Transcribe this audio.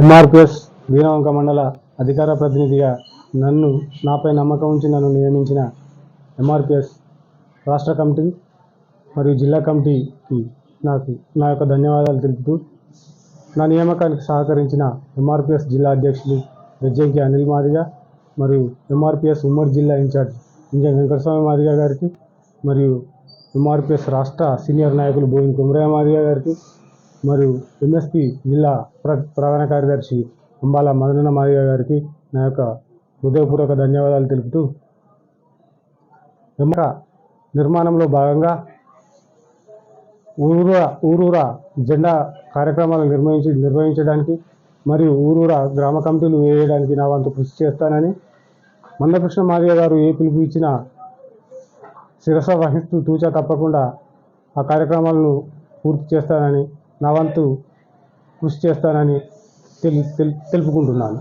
ఎంఆర్పిఎస్ వీరవంక మండల అధికార ప్రతినిధిగా నాపై నమ్మకం ఉంచి నన్ను నియమించిన ఎంఆర్పిఎస్ రాష్ట్ర కమిటీ మరియు జిల్లా కమిటీకి నా యొక్క ధన్యవాదాలు తెలుపుతూ, నా నియామకానికి సహకరించిన ఎంఆర్పిఎస్ జిల్లా అధ్యక్షులు రెజ్జంకి అనిల్ మాదిగ మరియు ఎంఆర్పిఎస్ ఉమ్మడి జిల్లా ఇన్ఛార్జ్ ఇంజన్ వెంకటస్వామి మాదిగ గారికి మరియు ఎంఆర్పిఎస్ రాష్ట్ర సీనియర్ నాయకులు బోయిన్ కుమరయ్య మాదిగ గారికి మరియు ఎంఎస్పి జిల్లా ప్రధాన కార్యదర్శి అంబాల మదన మాదిగ గారికి నా యొక్క హృదయపూర్వక ధన్యవాదాలు తెలుపుతూ, నిర్మాణంలో భాగంగా ఊరూరా జెండా కార్యక్రమాలు నిర్వహించడానికి మరియు ఊరూరా గ్రామ కమిటీలు వేయడానికి నా వంతు కృషి చేస్తానని, మందకృష్ణ మాదిగ గారు ఏ పిలుపు ఇచ్చినా శిరస వహిస్తూ తూచా తప్పకుండా ఆ కార్యక్రమాలను పూర్తి చేస్తానని, నా వంతు కృషి చేస్తానని తెలుపుకుంటున్నాను.